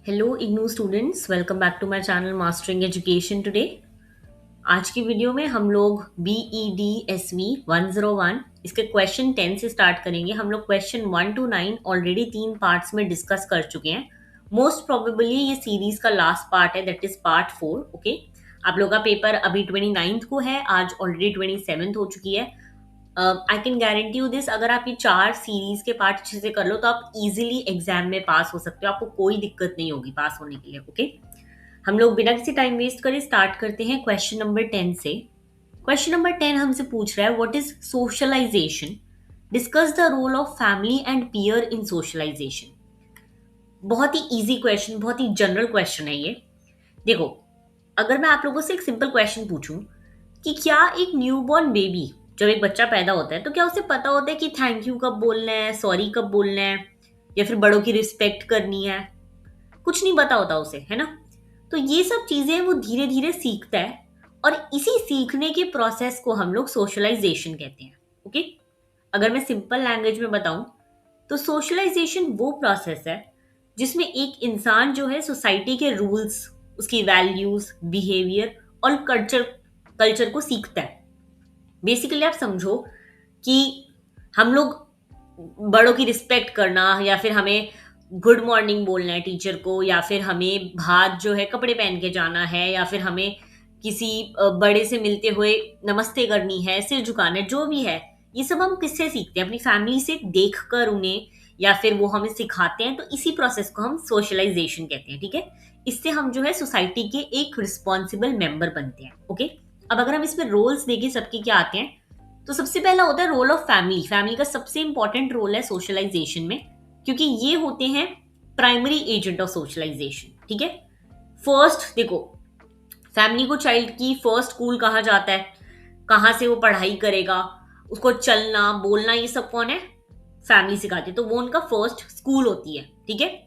Hello IGNOU students, welcome back to my channel mastering education today. आज की video में हम लोग B E D S V 101 इसके क्वेश्चन 10 से स्टार्ट करेंगे। हम लोग क्वेश्चन 1 to 9 ऑलरेडी 3 पार्ट्स में डिस्कस कर चुके हैं। मोस्ट प्रोबेबली ये सीरीज का लास्ट पार्ट है, दैट इज पार्ट 4। ओके, आप लोग का पेपर अभी 29th को है, आज ऑलरेडी 27th हो चुकी है। I can guarantee you this, अगर आप ये 4 सीरीज के पार्ट अच्छे से कर लो तो आप इजीली एग्जाम में पास हो सकते हो। आपको कोई दिक्कत नहीं होगी पास होने के लिए। ओके, हम लोग बिना किसी टाइम वेस्ट करे स्टार्ट करते हैं क्वेश्चन नंबर 10 से। क्वेश्चन नंबर 10 हमसे पूछ रहा है, what is socialisation, discuss the role of family and peer in socialisation. बहुत ही इजी क्वेश्चन, बहुत ही जनरल क्वेश्चन है ये। देखो, अगर मैं आप लोगों से एक सिंपल क्वेश्चन पूछूं कि क्या एक न्यूबॉर्न बेबी, जब एक बच्चा पैदा होता है तो क्या उसे पता होता है कि थैंक यू कब बोलना है, सॉरी कब बोलना है, या फिर बड़ों की रिस्पेक्ट करनी है? कुछ नहीं पता होता उसे, है ना। तो ये सब चीजें वो धीरे धीरे सीखता है, और इसी सीखने के प्रोसेस को हम लोग सोशलाइजेशन कहते हैं। ओके, अगर मैं सिंपल लैंग्वेज में बताऊं तो सोशलाइजेशन वो प्रोसेस है जिसमें एक इंसान जो है सोसाइटी के रूल्स, उसकी वैल्यूज, बिहेवियर और कल्चर कल्चर को सीखता है। बेसिकली आप समझो कि हम लोग बड़ों की रिस्पेक्ट करना, या फिर हमें गुड मॉर्निंग बोलना है टीचर को, या फिर हमें हाथ जो है कपड़े पहन के जाना है, या फिर हमें किसी बड़े से मिलते हुए नमस्ते करनी है, सिर झुकाना है, जो भी है, ये सब हम किससे सीखते हैं? अपनी फैमिली से देख कर उन्हें, या फिर वो हमें सिखाते हैं। तो इसी प्रोसेस को हम सोशलाइजेशन कहते हैं। ठीक है, इससे हम जो है सोसाइटी के एक रिस्पॉन्सिबल मेंबर बनते हैं। ओके, अब अगर हम इसमें रोल्स देखें सबके क्या आते हैं, तो सबसे पहला होता है रोल ऑफ फैमिली। फैमिली का सबसे इंपॉर्टेंट रोल है सोशलाइजेशन में, क्योंकि ये होते हैं प्राइमरी एजेंट ऑफ सोशलाइजेशन। ठीक है, फर्स्ट देखो, फैमिली को चाइल्ड की फर्स्ट स्कूल कहा जाता है, कहाँ से वो पढ़ाई करेगा, उसको चलना बोलना, ये सब कौन है? फैमिली सिखाती है। तो वो उनका फर्स्ट स्कूल होती है। ठीक है,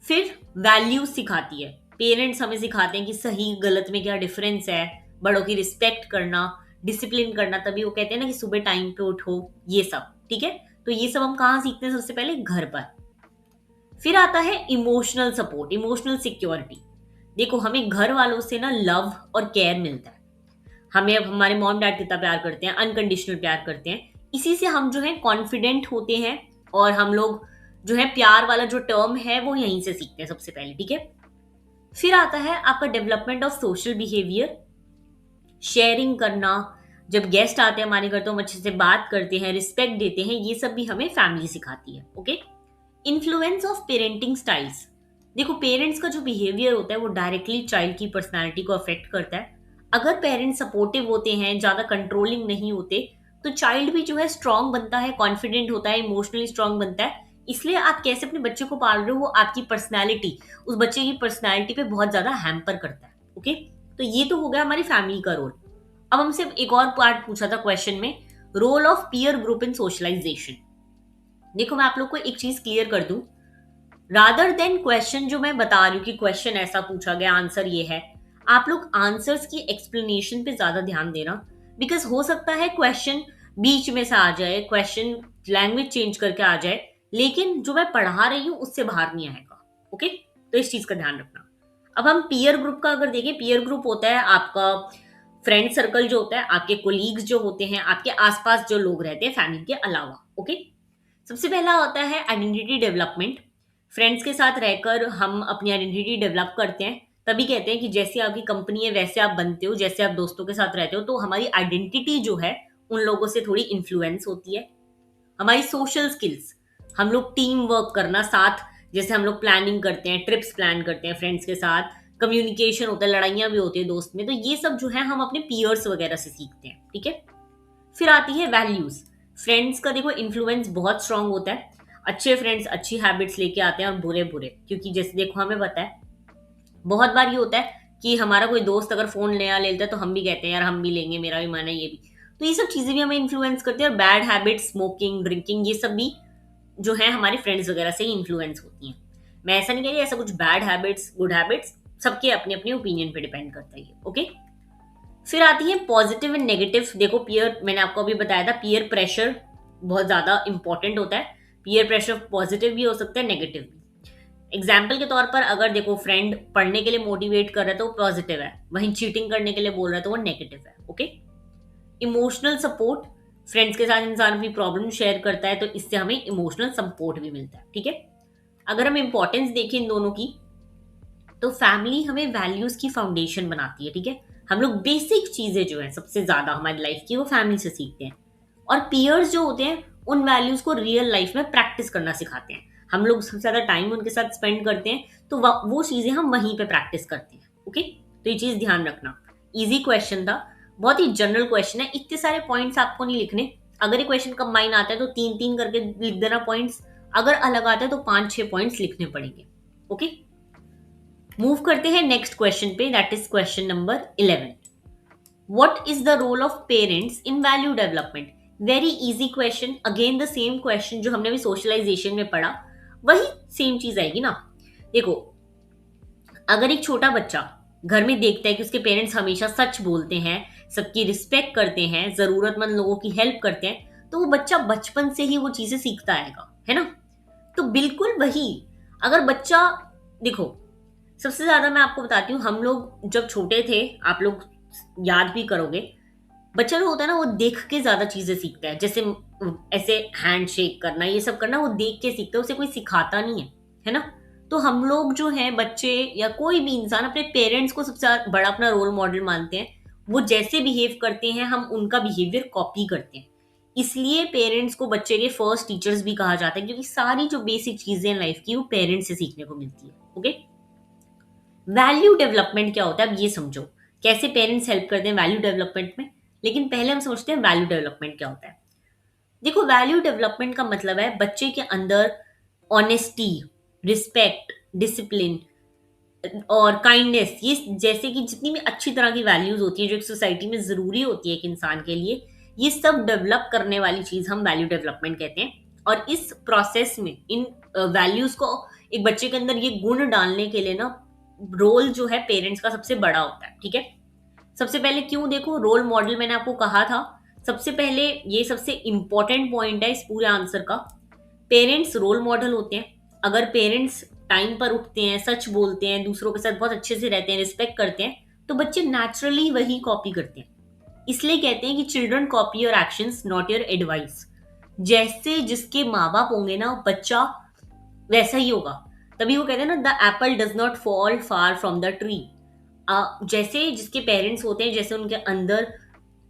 फिर वैल्यूज सिखाती है। पेरेंट्स हमें सिखाते हैं कि सही गलत में क्या डिफरेंस है, बड़ों की रिस्पेक्ट करना, डिसिप्लिन करना। तभी वो कहते हैं ना कि सुबह टाइम पे उठो, ये सब। ठीक है, तो ये सब हम कहाँ सीखते हैं? सबसे पहले घर पर। फिर आता है इमोशनल सपोर्ट, इमोशनल सिक्योरिटी। देखो, हमें घर वालों से ना लव और केयर मिलता है। हमें अब हमारे मॉम डैड कितना प्यार करते हैं, अनकंडीशनल प्यार करते हैं। इसी से हम जो है कॉन्फिडेंट होते हैं, और हम लोग जो है प्यार वाला जो टर्म है वो यहीं से सीखते हैं सबसे पहले। ठीक है, फिर आता है आपका development of social behaviour, sharing करना। जब गेस्ट आते हैं हमारे घर तो हम अच्छे से बात करते हैं, रिस्पेक्ट देते हैं, ये सब भी हमें फैमिली सिखाती है। Okay, influence of parenting styles. देखो, पेरेंट्स का जो बिहेवियर होता है वो डायरेक्टली चाइल्ड की पर्सनालिटी को अफेक्ट करता है। अगर पेरेंट्स सपोर्टिव होते हैं, ज्यादा कंट्रोलिंग नहीं होते, तो चाइल्ड भी जो है स्ट्रांग बनता है, कॉन्फिडेंट होता है, इमोशनली स्ट्रांग बनता है। इसलिए आप कैसे अपने बच्चे को पाल रहे हो, वो आपकी पर्सनैलिटी, उस बच्चे की पर्सनैलिटी पे बहुत ज्यादा हैम्पर करता है। ओके, तो ये तो हो गया हमारी फैमिली का रोल। अब हमसे एक और पार्ट पूछा था क्वेश्चन में, role of peer group in socialisation. देखो, मैं आप लोग को एक चीज क्लियर कर दूं, रादर देन क्वेश्चन जो मैं बता रही हूँ कि क्वेश्चन ऐसा पूछा गया, आंसर ये है, आप लोग आंसर्स की एक्सप्लेनेशन पे ज्यादा ध्यान देना। बिकॉज हो सकता है क्वेश्चन बीच में से आ जाए, क्वेश्चन लैंग्वेज चेंज करके आ जाए, लेकिन जो मैं पढ़ा रही हूँ उससे बाहर नहीं आएगा। ओके, तो इस चीज का ध्यान रखना। अब हम पीयर ग्रुप का अगर देखें, पीयर ग्रुप होता है आपका फ्रेंड सर्कल, जो होता है आपके कोलीग्स जो होते हैं, आपके आसपास जो लोग रहते हैं फैमिली के अलावा। ओके, सबसे पहला होता है आइडेंटिटी डेवलपमेंट। फ्रेंड्स के साथ रहकर हम अपनी आइडेंटिटी डेवलप करते हैं। तभी कहते हैं कि जैसी आपकी कंपनी है वैसे आप बनते हो, जैसे आप दोस्तों के साथ रहते हो, तो हमारी आइडेंटिटी जो है उन लोगों से थोड़ी इन्फ्लुएंस होती है। हमारी सोशल स्किल्स, हम लोग टीम वर्क करना साथ, जैसे हम लोग प्लानिंग करते हैं, ट्रिप्स प्लान करते हैं फ्रेंड्स के साथ, कम्युनिकेशन होता है, लड़ाइयाँ भी होती है दोस्त में, तो ये सब जो है हम अपने पीयर्स वगैरह से सीखते हैं। ठीक है, फिर आती है वैल्यूज। फ्रेंड्स का देखो इन्फ्लुएंस बहुत स्ट्रांग होता है। अच्छे फ्रेंड्स अच्छी हैबिट्स लेके आते हैं, और बुरे बुरे, क्योंकि जैसे देखो हमें पता है बहुत बार ये होता है कि हमारा कोई दोस्त अगर फोन नया ले लेता है तो हम भी कहते हैं यार हम भी लेंगे, मेरा भी मन है ये भी। तो ये सब चीजें भी हमें इन्फ्लुएंस करती है, और बैड हैबिट्स, स्मोकिंग, ड्रिंकिंग, ये सब भी जो है हमारे फ्रेंड्स वगैरह से ही इन्फ्लुएंस होती हैं। मैं ऐसा नहीं कह रही ऐसा कुछ बैड हैबिट्स, गुड हैबिट्स, सबके अपने अपने ओपिनियन पे डिपेंड करता है ये। ओके, फिर आती है पॉजिटिव एंड नेगेटिव। देखो, पीयर, मैंने आपको अभी बताया था पीयर प्रेशर बहुत ज्यादा इंपॉर्टेंट होता है। पीयर प्रेशर पॉजिटिव भी हो सकता है, नेगेटिव भी। एग्जाम्पल के तौर पर अगर देखो फ्रेंड पढ़ने के लिए मोटिवेट कर रहा है तो वो पॉजिटिव है, वहीं चीटिंग करने के लिए बोल रहा है तो वो नेगेटिव है। ओके। इमोशनल सपोर्ट, फ्रेंड्स के साथ इंसान अपनी प्रॉब्लम शेयर करता है तो इससे हमें इमोशनल सपोर्ट भी मिलता है। ठीक है। अगर हम इंपॉर्टेंस देखें इन दोनों की, तो फैमिली हमें वैल्यूज की फाउंडेशन बनाती है। ठीक है। हम लोग बेसिक चीजें जो है सबसे ज्यादा हमारी लाइफ की वो फैमिली से सीखते हैं, और पियर्स जो होते हैं उन वैल्यूज को रियल लाइफ में प्रैक्टिस करना सिखाते हैं। हम लोग सबसे ज्यादा टाइम उनके साथ स्पेंड करते हैं तो वो चीजें हम वहीं पे प्रैक्टिस करते हैं। ओके। तो ये चीज ध्यान रखना। इजी क्वेश्चन था, बहुत ही जनरल क्वेश्चन है, इतने सारे पॉइंट्स आपको नहीं लिखने। अगर ये क्वेश्चन कंबाइन आता है तो 3-3 करके लिख देना पॉइंट्स, अगर अलग आता है तो 5-6 पॉइंट्स लिखने पड़ेंगे। ओके। मूव करते हैं नेक्स्ट क्वेश्चन पे, that is question number 11। What is the role of parents in value development? Very easy question, again the same question जो हमने अभी सोशलाइजेशन में पढ़ा, वही सेम चीज आएगी ना। देखो, अगर एक छोटा बच्चा घर में देखता है कि उसके पेरेंट्स हमेशा सच बोलते हैं, सबकी रिस्पेक्ट करते हैं, जरूरतमंद लोगों की हेल्प करते हैं, तो वो बच्चा बचपन से ही वो चीजें सीखता आएगा, है ना। तो बिल्कुल वही, अगर बच्चा, देखो, सबसे ज्यादा मैं आपको बताती हूँ, हम लोग जब छोटे थे, आप लोग याद भी करोगे, बच्चा जो होता है ना वो देख के ज्यादा चीजें सीखता है। जैसे ऐसे हैंड शेक करना, ये सब करना, वो देख के सीखता है, उसे कोई सिखाता नहीं है ना। तो हम लोग जो है बच्चे या कोई भी इंसान अपने पेरेंट्स को सबसे बड़ा अपना रोल मॉडल मानते हैं। वो जैसे बिहेव करते हैं हम उनका बिहेवियर कॉपी करते हैं। इसलिए पेरेंट्स को बच्चे के फर्स्ट टीचर्स भी कहा जाता है, क्योंकि सारी जो बेसिक चीजें लाइफ की वो पेरेंट्स से सीखने को मिलती है। ओके। वैल्यू डेवलपमेंट क्या होता है, अब ये समझो, कैसे पेरेंट्स हेल्प करते हैं वैल्यू डेवलपमेंट में। लेकिन पहले हम समझते हैं वैल्यू डेवलपमेंट क्या होता है। देखो, वैल्यू डेवलपमेंट का मतलब है बच्चे के अंदर ऑनेस्टी, रिस्पेक्ट, डिसिप्लिन और काइंडनेस, ये जैसे कि जितनी भी अच्छी तरह की वैल्यूज होती है जो एक सोसाइटी में जरूरी होती है एक इंसान के लिए, ये सब डेवलप करने वाली चीज हम वैल्यू डेवलपमेंट कहते हैं। और इस प्रोसेस में इन वैल्यूज को एक बच्चे के अंदर ये गुण डालने के लिए ना, रोल जो है पेरेंट्स का सबसे बड़ा होता है। ठीक है। सबसे पहले क्यों, देखो, रोल मॉडल मैंने आपको कहा था, सबसे पहले ये सबसे इंपॉर्टेंट पॉइंट है इस पूरे आंसर का। पेरेंट्स रोल मॉडल होते हैं। अगर पेरेंट्स टाइम पर उठते हैं, सच बोलते हैं, दूसरों के साथ बहुत अच्छे से रहते हैं, रिस्पेक्ट करते हैं, तो बच्चे नेचुरली वही कॉपी करते हैं। इसलिए कहते हैं कि children copy your actions not your advice. जैसे जिसके माँ बाप होंगे ना, बच्चा वैसा ही होगा। तभी वो कहते हैं ना, the Apple does not fall far from the tree. जैसे जिसके पेरेंट्स होते हैं, जैसे उनके अंदर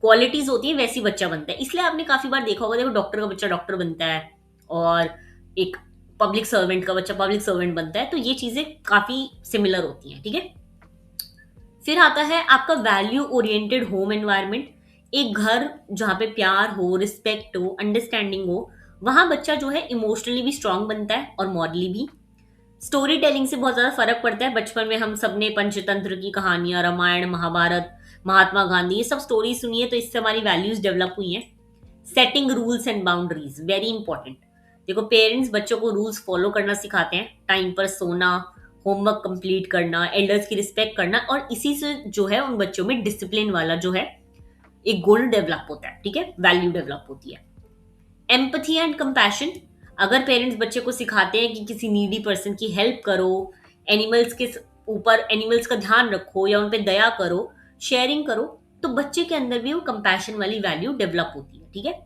क्वालिटीज होती है, वैसी बच्चा बनता है। इसलिए आपने काफी बार देखा होगा, देखो, डॉक्टर का बच्चा डॉक्टर बनता है और एक पब्लिक सर्वेंट का बच्चा पब्लिक सर्वेंट बनता है, तो ये चीजें काफी सिमिलर होती हैं। ठीक है। फिर आता है आपका वैल्यू ओरिएंटेड होम एनवायरनमेंट। एक घर जहाँ पे प्यार हो, रिस्पेक्ट हो, अंडरस्टैंडिंग हो, वहां बच्चा जो है इमोशनली भी स्ट्रांग बनता है और मॉरली भी। स्टोरी टेलिंग से बहुत ज्यादा फर्क पड़ता है। बचपन में हम सबने पंचतंत्र की कहानियां, रामायण, महाभारत, महात्मा गांधी, ये सब स्टोरी सुनी है, तो इससे हमारी वैल्यूज डेवलप हुई हैं। Setting rules and boundaries, very important. देखो, पेरेंट्स बच्चों को रूल्स फॉलो करना सिखाते हैं, टाइम पर सोना, होमवर्क कंप्लीट करना, एल्डर्स की रिस्पेक्ट करना, और इसी से जो है उन बच्चों में डिसिप्लिन वाला जो है एक गुण डेवलप होता है। ठीक है। वैल्यू डेवलप होती है। एम्पथी एंड कंपैशन, अगर पेरेंट्स बच्चे को सिखाते हैं कि किसी नीडी पर्सन की हेल्प करो, एनिमल्स के ऊपर, एनिमल्स का ध्यान रखो या उन पे दया करो, शेयरिंग करो, तो बच्चे के अंदर भी वो कंपैशन वाली वैल्यू डेवलप होती है। ठीक है।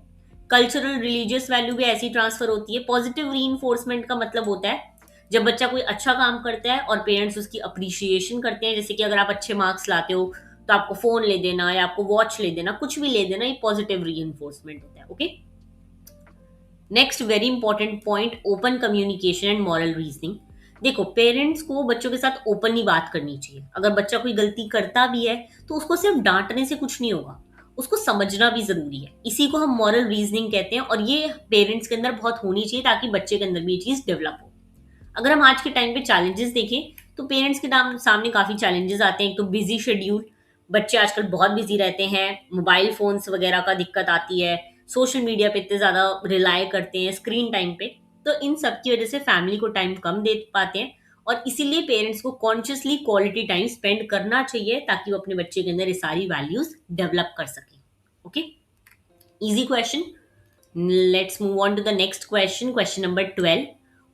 कल्चरल रिलीजियस वैल्यू भी ऐसी ट्रांसफर होती है। पॉजिटिव रीइंफोर्समेंट का मतलब होता है जब बच्चा कोई अच्छा काम करता है और पेरेंट्स उसकी अप्रिशिएशन करते हैं, जैसे कि अगर आप अच्छे मार्क्स लाते हो तो आपको फोन ले देना या आपको वॉच ले देना, कुछ भी ले देना, ये पॉजिटिव रीइंफोर्समेंट होता है। Okay. Next very important point, open communication and moral reasoning. देखो, पेरेंट्स को बच्चों के साथ ओपनली बात करनी चाहिए। अगर बच्चा कोई गलती करता भी है तो उसको सिर्फ डांटने से कुछ नहीं होगा, उसको समझना भी जरूरी है। इसी को हम मॉरल रीजनिंग कहते हैं, और ये पेरेंट्स के अंदर बहुत होनी चाहिए ताकि बच्चे के अंदर भी ये चीज डेवलप हो। अगर हम आज के टाइम पे चैलेंजेस देखें तो पेरेंट्स के सामने काफी चैलेंजेस आते हैं। एक तो बिजी शेड्यूल, बच्चे आजकल बहुत बिजी रहते हैं, मोबाइल फोन्स वगैरह का दिक्कत आती है, सोशल मीडिया पे इतने ज्यादा रिलाय करते हैं, स्क्रीन टाइम पे, तो इन सब की वजह से फैमिली को टाइम कम दे पाते हैं। और इसीलिए पेरेंट्स को कॉन्शियसली क्वालिटी टाइम स्पेंड करना चाहिए ताकि वो अपने बच्चे के अंदर ये सारी वैल्यूज डेवलप कर सके। Okay. Easy question. Let's move on to the next question, question number 12।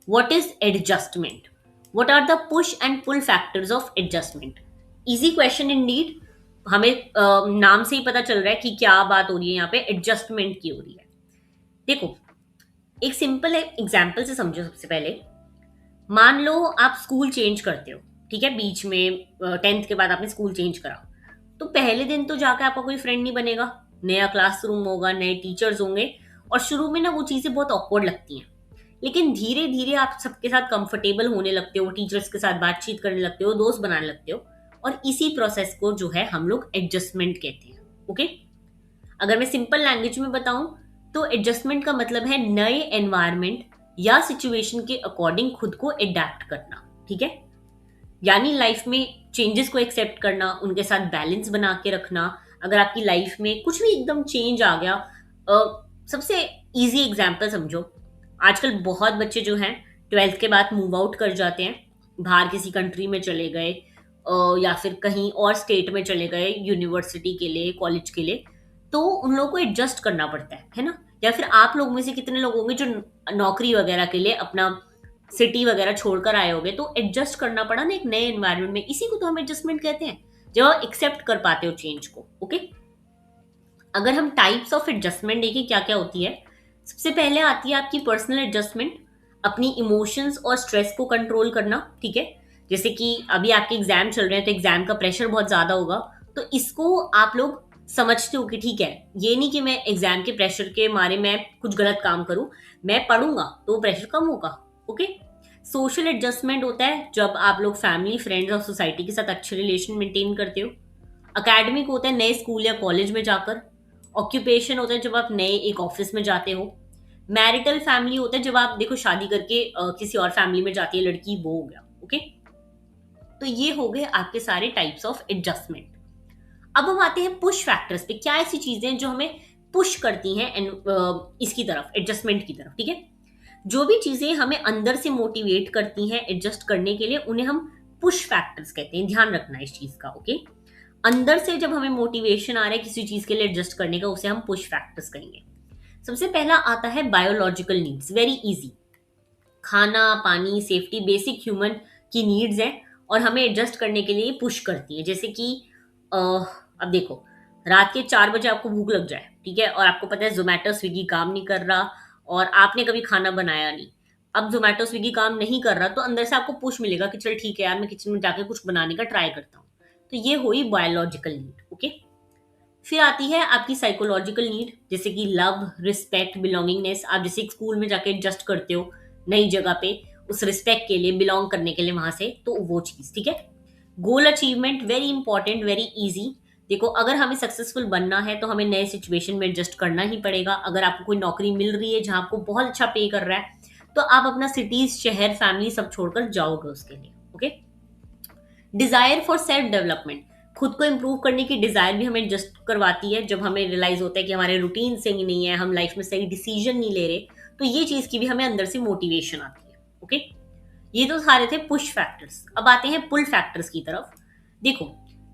What is adjustment? What are the push and pull factors of adjustment? Easy question indeed. हमें नाम से ही पता चल रहा है कि क्या बात हो रही है, यहाँ पे एडजस्टमेंट की हो रही है। देखो, एक सिंपल एग्जाम्पल से समझो। सबसे पहले मान लो आप स्कूल चेंज करते हो, ठीक है, बीच में 10th के बाद आपने स्कूल चेंज करा। तो पहले दिन तो जाकर आपका कोई फ्रेंड नहीं बनेगा, नया क्लासरूम होगा, नए टीचर्स होंगे, और शुरू में ना वो चीज़ें बहुत ऑकवर्ड लगती हैं। लेकिन धीरे धीरे आप सबके साथ कंफर्टेबल होने लगते हो, टीचर्स के साथ बातचीत करने लगते हो, दोस्त बनाने लगते हो, और इसी प्रोसेस को जो है हम लोग एडजस्टमेंट कहते हैं। ओके, अगर मैं सिंपल लैंग्वेज में बताऊं तो एडजस्टमेंट का मतलब है नए एनवायरनमेंट या सिचुएशन के अकॉर्डिंग खुद को अडेप्ट करना। ठीक है, यानी लाइफ में चेंजेस को एक्सेप्ट करना, उनके साथ बैलेंस बना के रखना। अगर आपकी लाइफ में कुछ भी एकदम चेंज आ गया, सबसे इजी एग्जांपल समझो, आजकल बहुत बच्चे जो हैं 12th के बाद मूव आउट कर जाते हैं, बाहर किसी कंट्री में चले गए, या फिर कहीं और स्टेट में चले गए यूनिवर्सिटी के लिए, कॉलेज के लिए। तो उन लोगों को एडजस्ट करना पड़ता है ना। या फिर आप लोग में से कितने लोग होंगे जो नौकरी वगैरह के लिए अपना सिटी वगैरह छोड़कर आए होंगे, तो एडजस्ट करना पड़ा ना एक नए एनवायरनमेंट में। इसी को तो हम एडजस्टमेंट कहते हैं, जब आप एक्सेप्ट कर पाते हो चेंज को। ओके, अगर हम टाइप्स ऑफ एडजस्टमेंट देखें क्या क्या होती है, सबसे पहले आती है आपकी पर्सनल एडजस्टमेंट, अपनी इमोशंस और स्ट्रेस को कंट्रोल करना। ठीक है, जैसे कि अभी आपके एग्जाम चल रहे हैं तो एग्जाम का प्रेशर बहुत ज्यादा होगा, तो इसको आप लोग समझते हो कि ठीक है, ये नहीं कि मैं एग्जाम के प्रेशर के मारे मैं कुछ गलत काम करूं, मैं पढ़ूंगा तो प्रेशर कम होगा। ओके, सोशल एडजस्टमेंट होता है जब आप लोग फैमिली, फ्रेंड्स और सोसाइटी के साथ अच्छे रिलेशन मेंटेन करते हो। अकेडमिक होता है नए स्कूल या कॉलेज में जाकर। ऑक्यूपेशन होता है जब आप नए एक ऑफिस में जाते हो। मैरिटल फैमिली होता है जब आप देखो शादी करके किसी और फैमिली में जाती है लड़की, वो हो गया। ओके, तो ये हो गए आपके सारे टाइप्स ऑफ एडजस्टमेंट। अब हम आते हैं पुश फैक्टर्स पे। क्या ऐसी चीजें हैं जो हमें पुश करती हैं इसकी तरफ, एडजस्टमेंट की तरफ? ठीक है, जो भी चीजें हमें अंदर से मोटिवेट करती हैं एडजस्ट करने के लिए, उन्हें हम पुश फैक्टर्स कहते हैं। ध्यान रखना इस चीज का। ओके, अंदर से जब हमें मोटिवेशन आ रहा है किसी चीज के लिए एडजस्ट करने का, उसे हम पुश फैक्टर्स कहेंगे। सबसे पहला आता है बायोलॉजिकल नीड्स। वेरी इजी, खाना, पानी, सेफ्टी, बेसिक ह्यूमन की नीड्स हैं और हमें एडजस्ट करने के लिए पुश करती है। जैसे कि अब देखो, रात के 4 बजे आपको भूख लग जाए, ठीक है, और आपको पता है जोमेटो स्विगी काम नहीं कर रहा और आपने कभी खाना बनाया नहीं। अब जोमेटो स्विगी काम नहीं कर रहा, तो अंदर से आपको पुश मिलेगा कि चल ठीक है यार, मैं किचन में जाके कुछ बनाने का ट्राई करता हूँ। तो ये हुई बायोलॉजिकल नीड। ओके, फिर आती है आपकी साइकोलॉजिकल नीड, जैसे कि लव, रिस्पेक्ट, बिलोंगिंगनेस। आप जैसे स्कूल में जाके एडजस्ट करते हो नई जगह पे, उस रिस्पेक्ट के लिए, बिलोंग करने के लिए वहां से, तो वो चीज। ठीक है, गोल achievement, very important, very easy. देखो, अगर हमें सक्सेसफुल बनना है तो हमें नए सिचुएशन में एडजस्ट करना ही पड़ेगा। अगर आपको कोई नौकरी मिल रही है जहां आपको बहुत अच्छा पे कर रहा है, तो आप अपना सिटीज, शहर, फैमिली सब छोड़कर जाओगे उसके लिए। Okay, desire for self development, खुद को इंप्रूव करने की डिजायर भी हमें एडजस्ट करवाती है। जब हमें रियलाइज होता है कि हमारे रूटीन सही नहीं है, हम लाइफ में सही डिसीजन नहीं ले रहे, तो ये चीज की भी हमें अंदर से मोटिवेशन आती है। ओके, ये तो सारे थे पुश फैक्टर्स। अब आते हैं पुल फैक्टर्स की तरफ। देखो,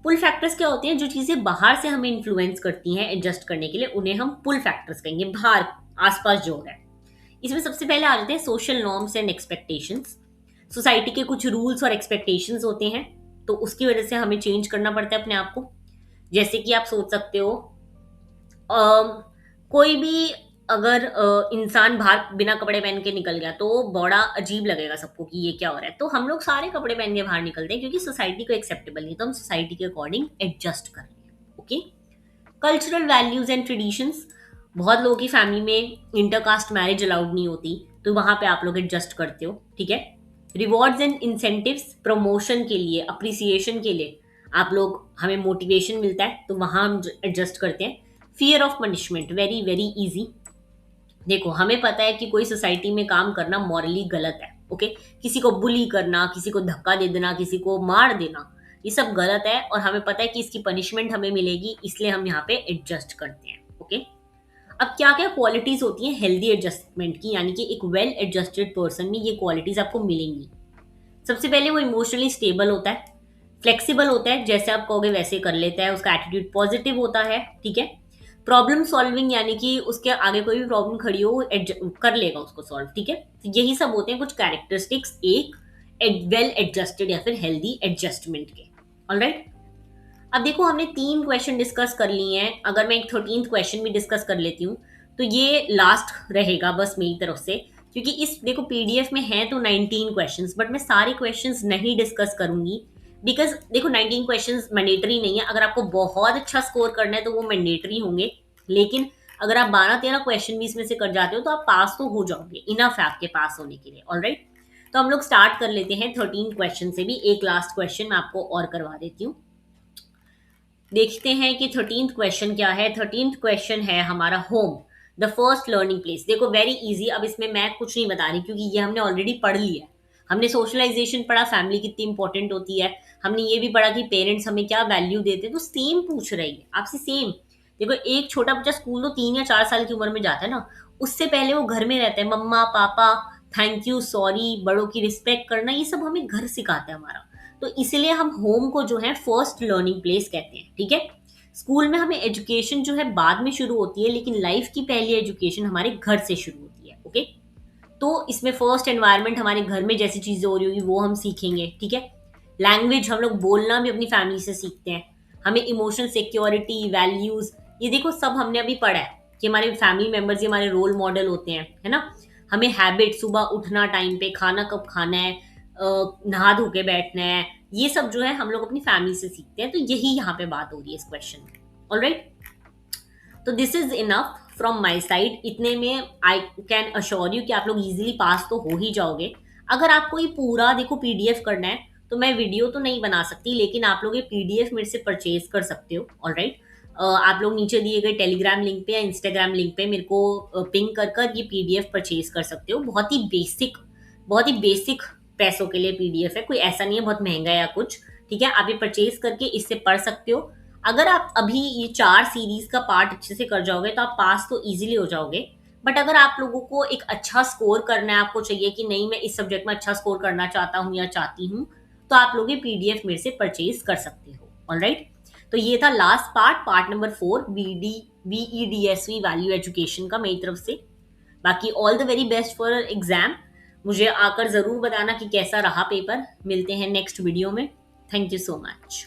पुल फैक्टर्स क्या होते हैं? जो चीजें बाहर से हमें इन्फ्लुएंस करती हैं एडजस्ट करने के लिए, उन्हें हम पुल फैक्टर्स कहेंगे। बाहर, आसपास जो हो रहा है। इसमें सबसे पहले आ जाते हैं social norms and expectations. Society के कुछ रूल्स और एक्सपेक्टेशंस होते हैं, तो उसकी वजह से हमें चेंज करना पड़ता है अपने आप को। जैसे कि आप सोच सकते हो, कोई भी अगर इंसान बाहर बिना कपड़े पहन के निकल गया तो बड़ा अजीब लगेगा सबको कि ये क्या हो रहा है। तो हम लोग सारे कपड़े पहन के बाहर निकलते हैं क्योंकि सोसाइटी को एक्सेप्टेबल नहीं, तो हम सोसाइटी के अकॉर्डिंग एडजस्ट कर रहे हैं। Okay, cultural values and traditions. बहुत लोगों की फैमिली में इंटरकास्ट मैरिज अलाउड नहीं होती, तो वहां पे आप लोग एडजस्ट करते हो। ठीक है, रिवॉर्ड्स एंड इंसेंटिव्स, प्रमोशन के लिए, अप्रिसिएशन के लिए आप लोग, हमें मोटिवेशन मिलता है तो वहां हम एडजस्ट करते हैं। Fear of punishment, very very easy. देखो, हमें पता है कि कोई सोसाइटी में काम करना मॉरली गलत है। ओके, किसी को बुली करना, किसी को धक्का दे देना, किसी को मार देना, ये सब गलत है और हमें पता है कि इसकी पनिशमेंट हमें मिलेगी, इसलिए हम यहाँ पे एडजस्ट करते हैं। ओके, अब क्या क्या क्वालिटीज होती हैं हेल्दी एडजस्टमेंट की, यानी कि एक वेल एडजस्टेड पर्सन में ये क्वालिटीज आपको मिलेंगी। सबसे पहले वो इमोशनली स्टेबल होता है, फ्लेक्सिबल होता है, जैसे आप कहोगे वैसे कर लेता है, उसका एटीट्यूड पॉजिटिव होता है। ठीक है, प्रॉब्लम सॉल्विंग, यानी कि उसके आगे कोई भी प्रॉब्लम खड़ी हो वो कर लेगा उसको सॉल्व। ठीक है, तो यही सब होते हैं कुछ कैरेक्टरिस्टिक्स एक वेल एडजस्टेड या फिर हेल्दी एडजस्टमेंट के। ऑलराइट, अब देखो हमने 3 क्वेश्चन डिस्कस कर लिए हैं, अगर मैं एक 13th क्वेश्चन भी डिस्कस कर लेती हूँ तो ये लास्ट रहेगा बस मेरी तरफ से, क्योंकि इस देखो पीडीएफ में है तो 19 क्वेश्चंस, बट मैं सारे क्वेश्चंस नहीं डिस्कस करूंगी, बिकॉज देखो 19 क्वेश्चंस मैंडेटरी नहीं है। अगर आपको बहुत अच्छा स्कोर करना है तो वो मैंडेटरी होंगे, लेकिन अगर आप 12-13 क्वेश्चन भी इसमें से कर जाते हो तो आप पास तो हो जाओगे, इनफ है आपके पास होने के लिए। ऑलराइट, तो हम लोग स्टार्ट कर लेते हैं 13 क्वेश्चन से भी। एक लास्ट क्वेश्चन मैं आपको और करवा देती हूँ। देखते हैं कि 13th क्वेश्चन क्या है। 13th क्वेश्चन है हमारा home the first learning place. देखो वेरी इजी, अब इसमें मैं कुछ नहीं बता रही क्योंकि ये हमने ऑलरेडी पढ़ लिया है। हमने सोशलाइजेशन पढ़ा, फैमिली कितनी इंपॉर्टेंट होती है, हमने ये भी पढ़ा कि पेरेंट्स हमें क्या वैल्यू देते हैं, तो सेम पूछ रही है आपसे, सेम। देखो एक छोटा बच्चा स्कूल तो 3 या 4 साल की उम्र में जाता है ना, उससे पहले वो घर में रहता है, मम्मा पापा, थैंक यू, सॉरी, बड़ों की रिस्पेक्ट करना, ये सब हमें घर सिखाता है हमारा। तो इसलिए हम होम को जो है फर्स्ट लर्निंग प्लेस कहते हैं, ठीक है। स्कूल में हमें एजुकेशन जो है बाद में शुरू होती है, लेकिन लाइफ की पहली एजुकेशन हमारे घर से शुरू होती है, ओके। तो इसमें फर्स्ट एनवायरनमेंट हमारे घर में जैसी चीजें हो रही होगी वो हम सीखेंगे, ठीक है। लैंग्वेज हम लोग बोलना भी अपनी फैमिली से सीखते हैं। हमें इमोशनल सिक्योरिटी, वैल्यूज, ये देखो सब हमने अभी पढ़ा है कि हमारे फैमिली मेंबर्स ही हमारे रोल मॉडल होते हैं, है ना। हमें हैबिट, सुबह उठना टाइम पे, खाना कब खाना है, नहा धो के बैठना है, ये सब जो है हम लोग अपनी फैमिली से सीखते हैं। तो यही यहाँ पे बात हो रही है इस क्वेश्चन में। ऑलराइट, तो this is enough from my side. इतने में आई कैन अश्योर यू कि आप लोग इजीली पास तो हो ही जाओगे। अगर आपको ये पूरा देखो पीडीएफ करना है तो मैं वीडियो तो नहीं बना सकती, लेकिन आप लोग ये पीडीएफ मेरे से परचेज कर सकते हो। ऑलराइट, आप लोग नीचे दिए गए टेलीग्राम लिंक पे या इंस्टाग्राम लिंक पे मेरे को पिंग कर कर ये पीडीएफ परचेज कर सकते हो। बहुत ही बेसिक पैसों के लिए पीडीएफ है, कोई ऐसा नहीं है बहुत महंगा या कुछ, ठीक है। आप ये परचेज करके इससे पढ़ सकते हो। अगर आप अभी ये 4 सीरीज का पार्ट अच्छे से कर जाओगे तो आप पास तो इजीली हो जाओगे। बट अगर आप लोगों को एक अच्छा स्कोर करना है, आपको चाहिए कि नहीं मैं इस सब्जेक्ट में अच्छा स्कोर करना चाहता हूँ या चाहती हूँ, तो आप लोग ये पीडीएफ मेरे से परचेज कर सकते हो। ऑलराइट, तो ये था last part, part number 4, BEDSV value education का मेरी तरफ से। बाकी all the very best for exam. मुझे आकर जरूर बताना कि कैसा रहा पेपर। मिलते हैं नेक्स्ट वीडियो में। Thank you so much.